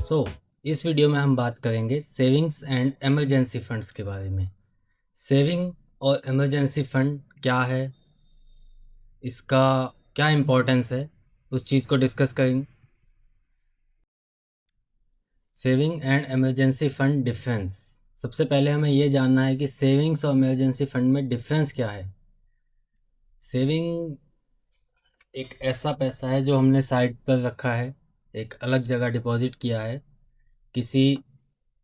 सो इस वीडियो में हम बात करेंगे सेविंग्स एंड इमरजेंसी फंड्स के बारे में। सेविंग और इमरजेंसी फंड क्या है, इसका क्या इम्पोर्टेंस है, उस चीज़ को डिस्कस करेंगे। Saving and emergency fund difference. सबसे पहले हमें ये जानना है कि सेविंग्स और इमरजेंसी फंड में डिफरेंस क्या है। सेविंग एक ऐसा पैसा है जो हमने साइड पर रखा है, एक अलग जगह डिपॉजिट किया है किसी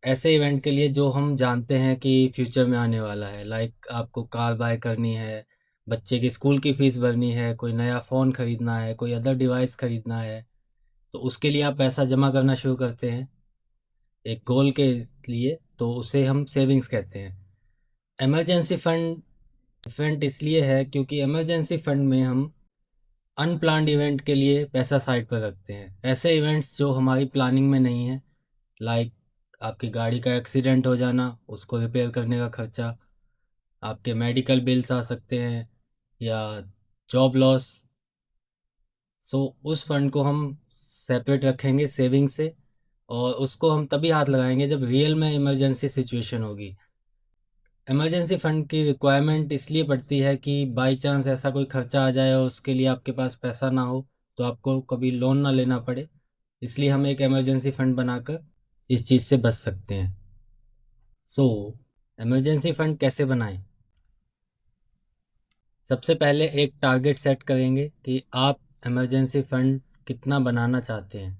ऐसे इवेंट के लिए जो हम जानते हैं कि फ्यूचर में आने वाला है। लाइक आपको कार बाय करनी है, बच्चे की स्कूल की फ़ीस भरनी है, कोई नया फ़ोन ख़रीदना है, कोई अदर डिवाइस ख़रीदना है, तो उसके लिए आप पैसा जमा करना शुरू करते हैं एक गोल के लिए, तो उसे हम सेविंग्स कहते हैं। इमरजेंसी फ़ंड डिफरेंट इसलिए है क्योंकि इमरजेंसी फ़ंड में हम अनप्लान्ड इवेंट के लिए पैसा साइड पर रखते हैं। ऐसे इवेंट्स जो हमारी प्लानिंग में नहीं है, लाइक आपकी गाड़ी का एक्सीडेंट हो जाना, उसको रिपेयर करने का खर्चा, आपके मेडिकल बिल्स आ सकते हैं, या जॉब लॉस। सो उस फंड को हम सेपरेट रखेंगे सेविंग से, और उसको हम तभी हाथ लगाएंगे जब रियल में इमरजेंसी सिचुएशन होगी। इमरजेंसी फ़ंड की रिक्वायरमेंट इसलिए पड़ती है कि बाई चांस ऐसा कोई खर्चा आ जाए और उसके लिए आपके पास पैसा ना हो, तो आपको कभी लोन ना लेना पड़े। इसलिए हम एक इमरजेंसी फ़ंड बनाकर इस चीज़ से बच सकते हैं। सो इमरजेंसी फ़ंड कैसे बनाएं? सबसे पहले एक टारगेट सेट करेंगे कि आप इमरजेंसी फ़ंड कितना बनाना चाहते हैं।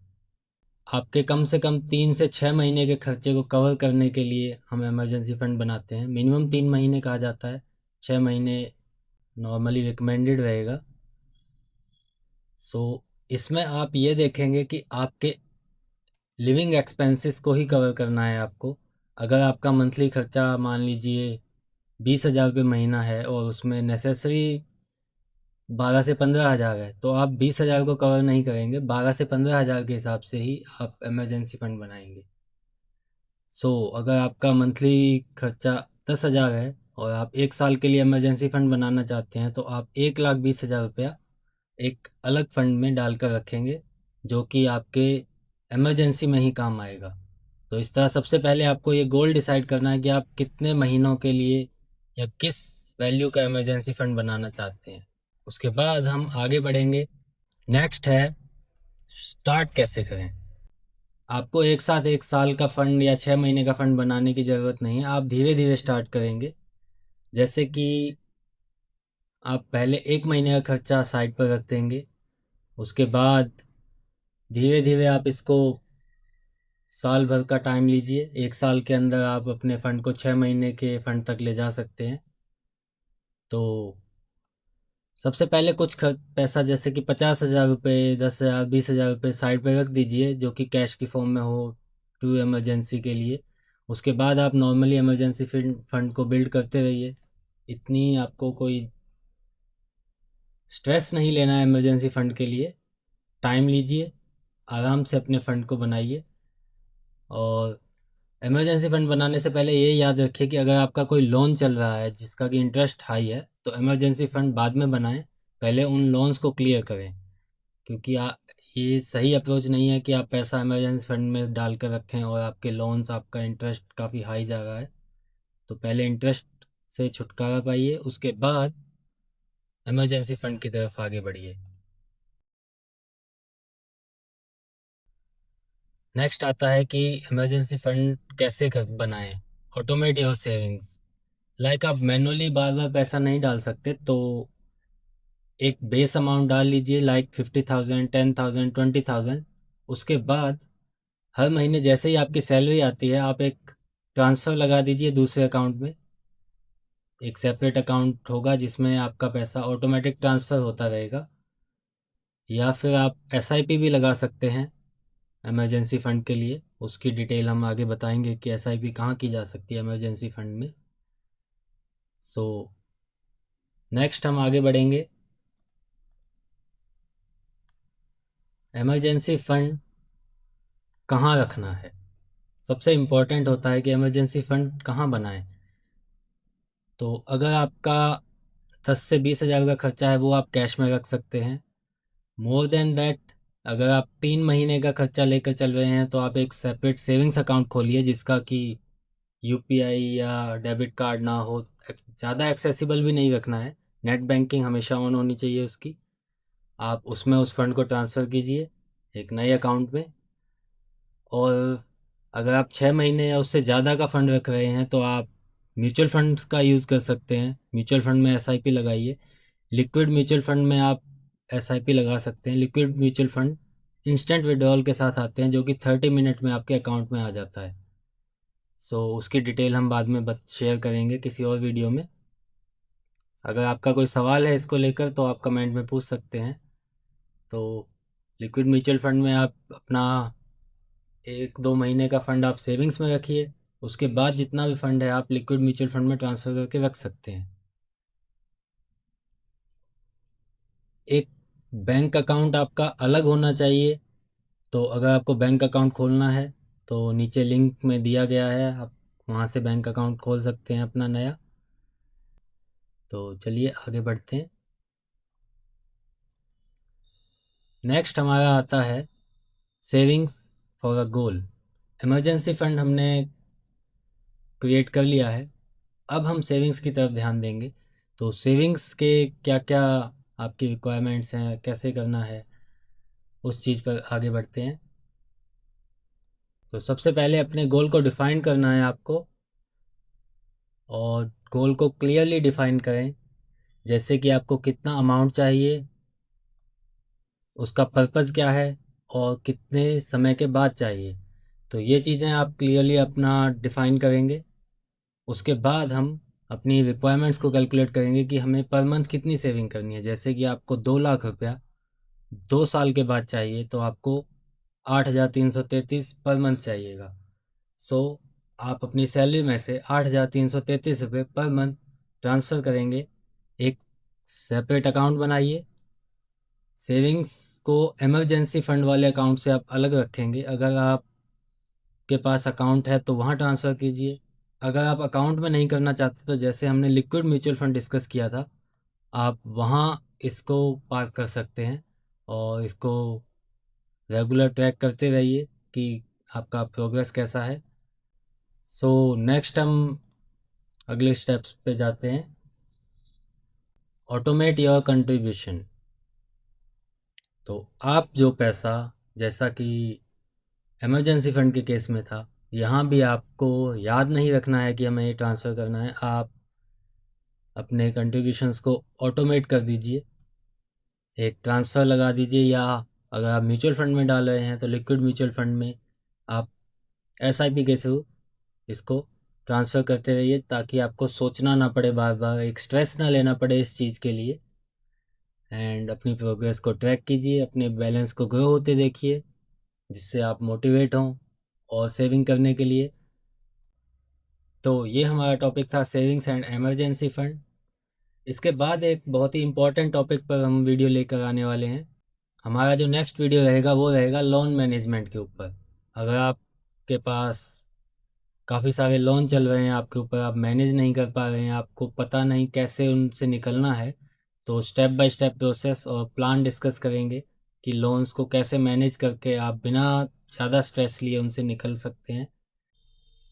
आपके कम से कम 3 से 6 महीने के खर्चे को कवर करने के लिए हम इमरजेंसी फ़ंड बनाते हैं। मिनिमम 3 महीने कहा जाता है, 6 महीने नॉर्मली रिकमेंडेड रहेगा। सो इसमें आप ये देखेंगे कि आपके लिविंग एक्सपेंसेस को ही कवर करना है आपको। अगर आपका मंथली खर्चा मान लीजिए 20,000 रुपये महीना है और उसमें नेसेसरी 12 से 15 हज़ार है, तो आप 20,000 को कवर नहीं करेंगे, 12 से 15 हज़ार के हिसाब से ही आप इमरजेंसी फंड बनाएंगे। अगर आपका मंथली खर्चा 10,000 है और आप 1 साल के लिए इमरजेंसी फंड बनाना चाहते हैं, तो आप 1,20,000 रुपया एक अलग फंड में डालकर रखेंगे, जो कि आपके इमरजेंसी में ही काम आएगा। तो इस तरह सबसे पहले आपको ये गोल डिसाइड करना है कि आप कितने महीनों के लिए या किस वैल्यू का इमरजेंसी फंड बनाना चाहते हैं। उसके बाद हम आगे बढ़ेंगे। नेक्स्ट है स्टार्ट कैसे करें। आपको एक साथ 1 साल का फंड या 6 महीने का फंड बनाने की ज़रूरत नहीं है, आप धीरे धीरे स्टार्ट करेंगे। जैसे कि आप पहले 1 महीने का खर्चा साइड पर रख देंगे, उसके बाद धीरे धीरे आप इसको साल भर का टाइम लीजिए। 1 साल के अंदर आप अपने फ़ंड को 6 महीने के फ़ंड तक ले जा सकते हैं। तो सबसे पहले कुछ खर्च पैसा जैसे कि 50,000 रुपये, 10,000, 20,000 रुपये साइड पे रख दीजिए, जो कि कैश की फॉर्म में हो टू इमरजेंसी के लिए। उसके बाद आप नॉर्मली इमरजेंसी फंड को बिल्ड करते रहिए। इतनी आपको कोई स्ट्रेस नहीं लेना है इमरजेंसी फ़ंड के लिए। टाइम लीजिए, आराम से अपने फ़ंड को बनाइए। और इमरजेंसी फ़ंड बनाने से पहले ये याद रखिए कि अगर आपका कोई लोन चल रहा है जिसका कि इंटरेस्ट हाई है, तो इमरजेंसी फ़ंड बाद में बनाएं, पहले उन लोन्स को क्लियर करें। क्योंकि ये सही अप्रोच नहीं है कि आप पैसा इमरजेंसी फंड में डाल कर रखें और आपके लोन्स, आपका इंटरेस्ट काफ़ी हाई जा रहा है। तो पहले इंटरेस्ट से छुटकारा पाइए, उसके बाद इमरजेंसी फंड की तरफ आगे बढ़िए। नेक्स्ट आता है कि इमरजेंसी फंड कैसे बनाएं। Automate your savings. लाइक आप मैनुअली बार बार पैसा नहीं डाल सकते, तो एक बेस अमाउंट डाल लीजिए, लाइक 50,000, 10,000, 20,000। उसके बाद हर महीने जैसे ही आपकी सैलरी आती है, आप एक ट्रांसफ़र लगा दीजिए दूसरे अकाउंट में। एक सेपरेट अकाउंट होगा जिसमें आपका पैसा ऑटोमेटिक ट्रांसफ़र होता रहेगा। या फिर आप एसआईपी भी लगा सकते हैं इमरजेंसी फ़ंड के लिए। उसकी डिटेल हम आगे बताएंगे कि एसआईपी कहाँ की जा सकती है इमरजेंसी फ़ंड में। सो नेक्स्ट हम आगे बढ़ेंगे। इमरजेंसी फ़ंड कहाँ रखना है। सबसे इम्पोर्टेंट होता है कि इमरजेंसी फ़ंड कहाँ बनाएं। तो अगर आपका 10 से 20 हज़ार का खर्चा है, वो आप कैश में रख सकते हैं। मोर देन दैट अगर आप 3 महीने का खर्चा लेकर चल रहे हैं तो आप एक सेपरेट सेविंग्स अकाउंट खोलिए जिसका कि यूपीआई या डेबिट कार्ड ना हो। ज़्यादा एक्सेसिबल भी नहीं रखना है, नेट बैंकिंग हमेशा ऑन होनी चाहिए उसकी। आप उसमें उस फंड को ट्रांसफ़र कीजिए एक नए अकाउंट में। और अगर आप 6 महीने या उससे ज़्यादा का फ़ंड रख रहे हैं तो आप म्यूचुअल फंड्स का यूज़ कर सकते हैं। म्यूचुअल फंड में एसआईपी लगाइए। लिक्विड म्यूचुअल फंड में आप एसआईपी लगा सकते हैं। Liquid mutual fund instant withdrawal के साथ आते हैं जो कि 30 मिनट में आपके अकाउंट में आ जाता है। उसकी डिटेल हम बाद में शेयर करेंगे किसी और वीडियो में। अगर आपका कोई सवाल है इसको लेकर तो आप कमेंट में पूछ सकते हैं। तो लिक्विड म्यूचुअल फंड में आप अपना 1-2 महीने का फ़ंड आप सेविंग्स में रखिए। उसके बाद जितना भी फ़ंड है आप लिक्विड म्यूचुअल फंड में ट्रांसफ़र करके रख सकते हैं। एक बैंक अकाउंट आपका अलग होना चाहिए। तो अगर आपको बैंक अकाउंट खोलना है तो नीचे लिंक में दिया गया है, आप वहाँ से बैंक अकाउंट खोल सकते हैं अपना नया। तो चलिए आगे बढ़ते हैं। नेक्स्ट हमारा आता है savings for a goal. Emergency fund हमने क्रिएट कर लिया है, अब हम सेविंग्स की तरफ ध्यान देंगे। तो सेविंग्स के क्या क्या आपकी रिक्वायरमेंट्स हैं, कैसे करना है, उस चीज़ पर आगे बढ़ते हैं। तो सबसे पहले अपने गोल को डिफ़ाइन करना है आपको, और गोल को क्लियरली डिफ़ाइन करें। जैसे कि आपको कितना अमाउंट चाहिए, उसका पर्पज़ क्या है, और कितने समय के बाद चाहिए। तो ये चीज़ें आप क्लियरली अपना डिफ़ाइन करेंगे। उसके बाद हम अपनी रिक्वायरमेंट्स को कैलकुलेट करेंगे कि हमें पर मंथ कितनी सेविंग करनी है। जैसे कि आपको 2 लाख रुपया 2 साल के बाद चाहिए तो आपको 8,333 पर मंथ चाहिएगा। सो आप अपनी सैलरी में से 8,333 रुपये पर मंथ ट्रांसफ़र करेंगे। एक सेपरेट अकाउंट बनाइए। सेविंग्स को इमरजेंसी फ़ंड वाले अकाउंट से आप अलग रखेंगे। अगर आपके पास अकाउंट है तो वहाँ ट्रांसफ़र कीजिए। अगर आप अकाउंट में नहीं करना चाहते तो जैसे हमने लिक्विड म्यूचुअल फंड डिस्कस किया था, आप वहाँ इसको पार्क कर सकते हैं और इसको रेगुलर ट्रैक करते रहिए कि आपका प्रोग्रेस कैसा है। नेक्स्ट हम अगले स्टेप्स पे जाते हैं। Automate your contribution. तो आप जो पैसा, जैसा कि इमरजेंसी फ़ंड के केस में था, यहाँ भी आपको याद नहीं रखना है कि हमें ये ट्रांसफ़र करना है। आप अपने कंट्रीब्यूशंस को ऑटोमेट कर दीजिए। एक ट्रांसफ़र लगा दीजिए, या अगर आप म्यूचुअल फंड में डाल रहे हैं तो लिक्विड म्यूचुअल फंड में आप एसआईपी के थ्रू इसको ट्रांसफ़र करते रहिए ताकि आपको सोचना ना पड़े, बार बार एक स्ट्रेस ना लेना पड़े इस चीज़ के लिए। एंड अपनी प्रोग्रेस को ट्रैक कीजिए, अपने बैलेंस को ग्रो होते देखिए जिससे आप मोटिवेट हों और सेविंग करने के लिए। तो ये हमारा टॉपिक था सेविंग्स एंड इमरजेंसी फ़ंड। इसके बाद एक बहुत ही इम्पोर्टेंट टॉपिक पर हम वीडियो लेकर आने वाले हैं। हमारा जो नेक्स्ट वीडियो रहेगा वो रहेगा लोन मैनेजमेंट के ऊपर। अगर आपके पास काफ़ी सारे लोन चल रहे हैं आपके ऊपर, आप मैनेज नहीं कर पा रहे हैं, आपको पता नहीं कैसे उनसे निकलना है, तो स्टेप बाय स्टेप प्रोसेस और प्लान डिस्कस करेंगे कि लोन्स को कैसे मैनेज करके आप बिना ज़्यादा स्ट्रेस लिए उनसे निकल सकते हैं।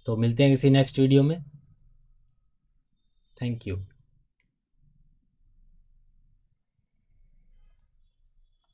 तो मिलते हैं किसी नेक्स्ट वीडियो में। Thank you.